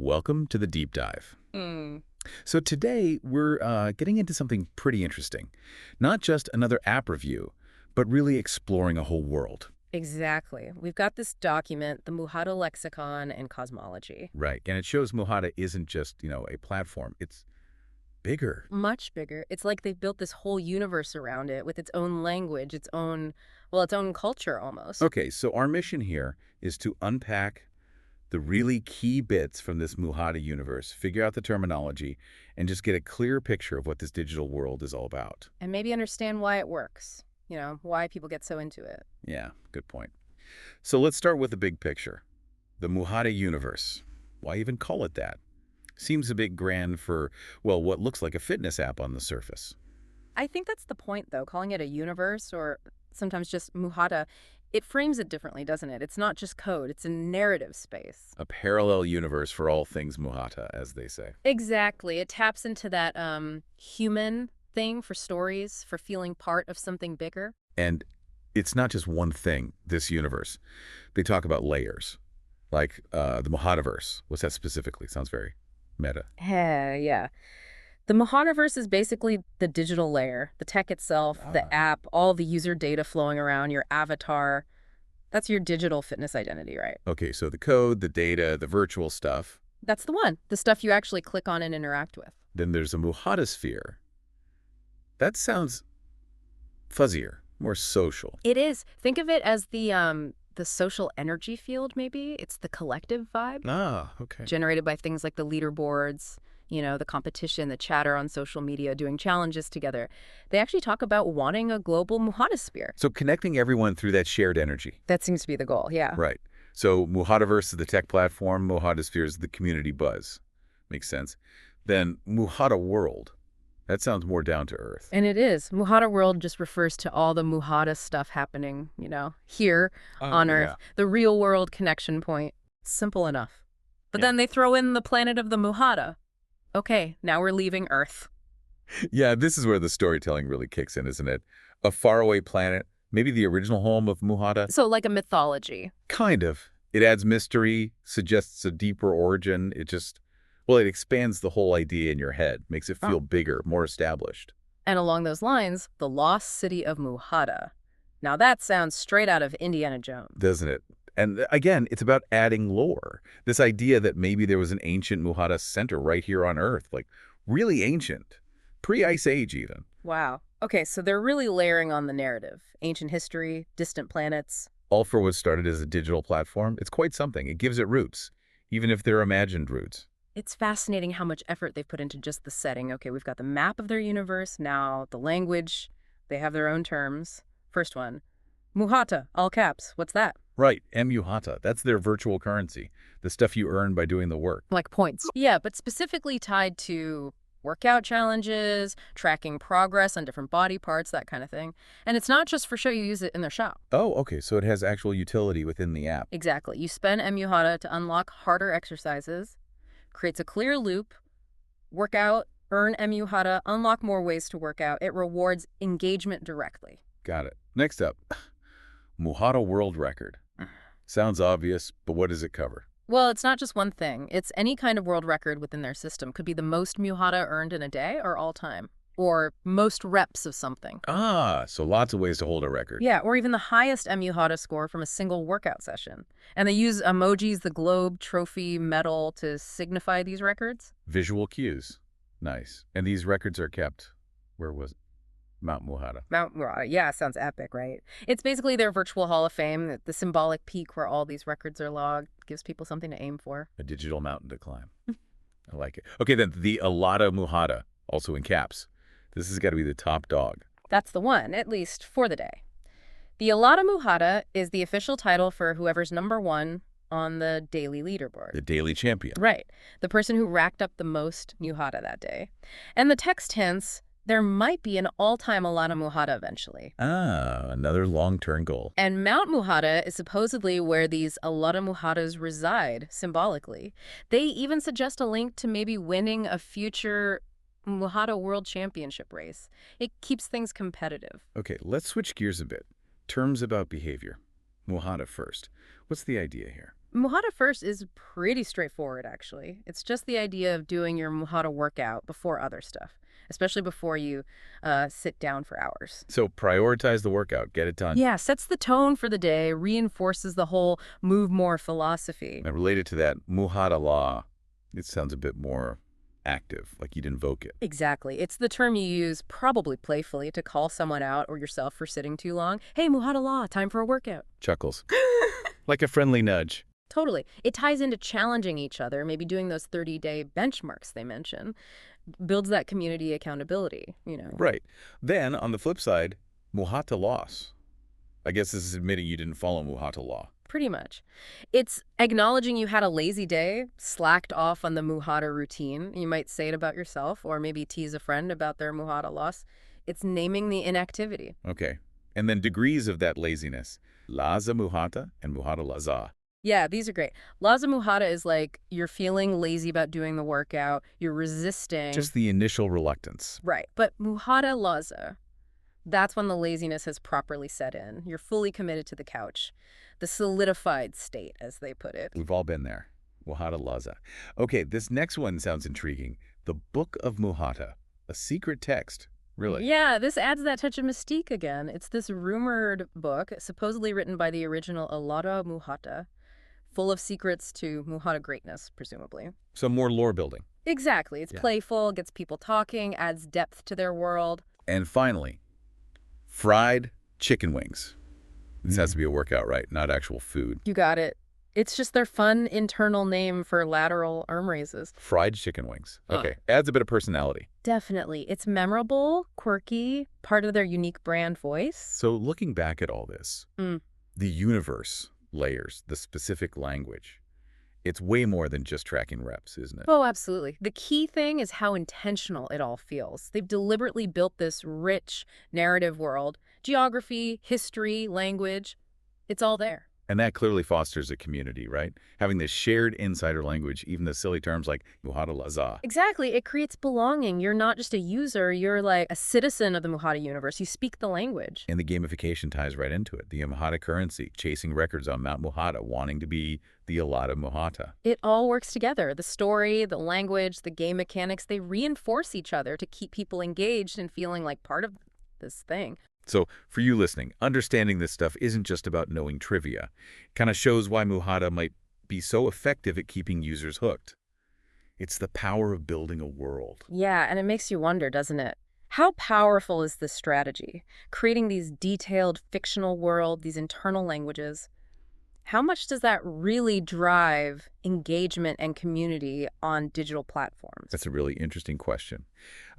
Welcome to the deep dive. Mm, So today we're getting into something pretty interesting. Not just another app review, but really exploring a whole world. exactly. We've got this document, the Muhata Lexicon and Cosmology. Right. And it shows Muhata isn't just, a platform. It's bigger. Much bigger. It's like they've built this whole universe around it with its own language, its own, well, its own culture almost. Okay, so our mission here is to unpack the really key bits from this Muhata universe, figure out the terminology, and just get a clear picture of what this digital world is all about. And maybe understand why it works. Why people get so into it. Yeah, good point. So let's start with the big picture. The Muhata Universe. Why even call it that? Seems a bit grand for, well, what looks like a fitness app on the surface. I think that's the point, though, calling it a universe or sometimes just Muhata. It frames it differently, doesn't it? It's not just code, it's a narrative space. A parallel universe for all things Muhata, as they say. Exactly. It taps into that human thing for stories, for feeling part of something bigger. And it's not just one thing, this universe. They talk about layers, like the Muhataverse. What's that specifically? Sounds very meta. Yeah. The Muhataverse is basically the digital layer, the tech itself, the Ah. app, all the user data flowing around, your avatar. That's your digital fitness identity, right? Okay, so the code, the data, the virtual stuff. That's the one, the stuff you actually click on and interact with. Then there's a Muhatasphere. That sounds fuzzier, more social. It is. Think of it as the social energy field, maybe. It's the collective vibe Ah, okay. generated by things like the leaderboards, the competition, the chatter on social media, doing challenges together. They actually talk about wanting a global Muhatasphere. So connecting everyone through that shared energy. That seems to be the goal, yeah. Right. So Muhataverse is the tech platform, Muhatasphere is the community buzz. Makes sense. Then Muhata World. That sounds more down to earth. And it is. Muhata World just refers to all the Muhata stuff happening, here on Yeah. Earth. The real world connection point. Simple enough. But Yeah. then they throw in the planet of the Muhata. Okay, now we're leaving Earth. Yeah, this is where the storytelling really kicks in, isn't it? A faraway planet, maybe the original home of Muhata. So like a mythology. Kind of. It adds mystery, suggests a deeper origin. It expands the whole idea in your head, makes it feel bigger, more established. And along those lines, the lost city of Muhata. Now that sounds straight out of Indiana Jones. Doesn't it? And again, it's about adding lore. This idea that maybe there was an ancient Muhata center right here on Earth, like really ancient, pre-Ice Age even. Wow. Okay, so they're really layering on the narrative. Ancient history, distant planets. All for what started as a digital platform. It's quite something. It gives it roots, even if they're imagined roots. It's fascinating how much effort they've put into just the setting. Okay, we've got the map of their universe, now the language. They have their own terms. First one, Muhata, all caps. What's that? Right, Muhata. That's their virtual currency, the stuff you earn by doing the work. Like points. Yeah, but specifically tied to workout challenges, tracking progress on different body parts, that kind of thing. And it's not just for show, you use it in their shop. Oh, okay, so it has actual utility within the app. Exactly. You spend Muhata to unlock harder exercises, creates a clear loop, work out, earn Muhata, unlock more ways to work out. It rewards engagement directly. Got it. Next up, Muhata World Record. Sounds obvious, but what does it cover? Well, it's not just one thing. It's any kind of world record within their system. Could be the most Muhata earned in a day or all time. Or most reps of something. Ah, so lots of ways to hold a record. Yeah, or even the highest Muhata score from a single workout session. And they use emojis, the globe, trophy, medal to signify these records. Visual cues. Nice. And these records are kept, where was it? Mount Muhata. Mount Muhata, yeah, sounds epic, right? It's basically their virtual hall of fame, the symbolic peak where all these records are logged. Gives people something to aim for. A digital mountain to climb. I like it. Okay, then the Alotta Muhata, also in caps. This has got to be the top dog. That's the one, at least for the day. The Alotta Muhata is the official title for whoever's number one on the daily leaderboard. The daily champion. Right. The person who racked up the most Muhata that day. And the text hints there might be an all-time Alotta Muhata eventually. Ah, another long-term goal. And Mount Muhata is supposedly where these Alotta Muhatas reside, symbolically. They even suggest a link to maybe winning a future Muhata World Championship race. It keeps things competitive. Okay, let's switch gears a bit. Terms about behavior. Muhata first. What's the idea here? Muhata first is pretty straightforward, actually. It's just the idea of doing your Muhata workout before other stuff, especially before you sit down for hours. So prioritize the workout, get it done. Yeah, sets the tone for the day, reinforces the whole move more philosophy. And related to that, Muhata law, it sounds a bit more active, like you'd invoke it. Exactly. It's the term you use, probably playfully, to call someone out or yourself for sitting too long. Hey, Muhata law, time for a workout. Chuckles. Like a friendly nudge. Totally. It ties into challenging each other, maybe doing those 30-day benchmarks they mention. Builds that community accountability. Right. Then, on the flip side, Muhata loss. I guess this is admitting you didn't follow Muhata law. Pretty much. It's acknowledging you had a lazy day, slacked off on the Muhata routine. You might say it about yourself, or maybe tease a friend about their Muhata loss. It's naming the inactivity. Okay. And then degrees of that laziness. Laza Muhata and Muhata laza. Yeah, these are great. Laza Muhata is like you're feeling lazy about doing the workout, you're resisting. Just the initial reluctance. Right. But Muhata Laza, that's when the laziness has properly set in. You're fully committed to the couch. The solidified state, as they put it. We've all been there. Muhata laza. Okay, this next one sounds intriguing. The Book of Muhata. A secret text. Really? Yeah, this adds that touch of mystique again. It's this rumored book, supposedly written by the original Alotta Muhata, full of secrets to Muhata greatness, presumably. So more lore building. Exactly. It's Yeah. playful, gets people talking, adds depth to their world. And finally, fried chicken wings. This has to be a workout, right? Not actual food. You got it. It's just their fun internal name for lateral arm raises. Fried chicken wings. Okay. Adds a bit of personality. Definitely. It's memorable, quirky, part of their unique brand voice. So looking back at all this, Mm. the universe layers, the specific language, it's way more than just tracking reps, isn't it? Oh, absolutely. The key thing is how intentional it all feels. They've deliberately built this rich narrative world. Geography, history, language, it's all there. And that clearly fosters a community, right? Having this shared insider language, even the silly terms like Muhata laza. Exactly. It creates belonging. You're not just a user, you're like a citizen of the Muhata universe. You speak the language. And the gamification ties right into it. The Muhata currency, chasing records on Mount Muhata, wanting to be the Alotta Muhata. It all works together. The story, the language, the game mechanics, they reinforce each other to keep people engaged and feeling like part of this thing. So for you listening, understanding this stuff isn't just about knowing trivia. It kind of shows why Muhata might be so effective at keeping users hooked. It's the power of building a world. Yeah, and it makes you wonder, doesn't it? How powerful is this strategy? Creating these detailed fictional world, these internal languages. How much does that really drive engagement and community on digital platforms? That's a really interesting question.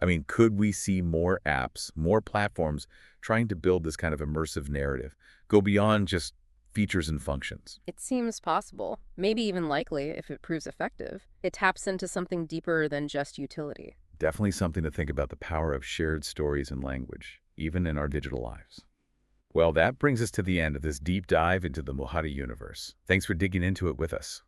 I mean, could we see more apps, more platforms trying to build this kind of immersive narrative, go beyond just features and functions? It seems possible, maybe even likely if it proves effective. It taps into something deeper than just utility. Definitely something to think about, the power of shared stories and language, even in our digital lives. Well, that brings us to the end of this deep dive into the Muhata universe. Thanks for digging into it with us.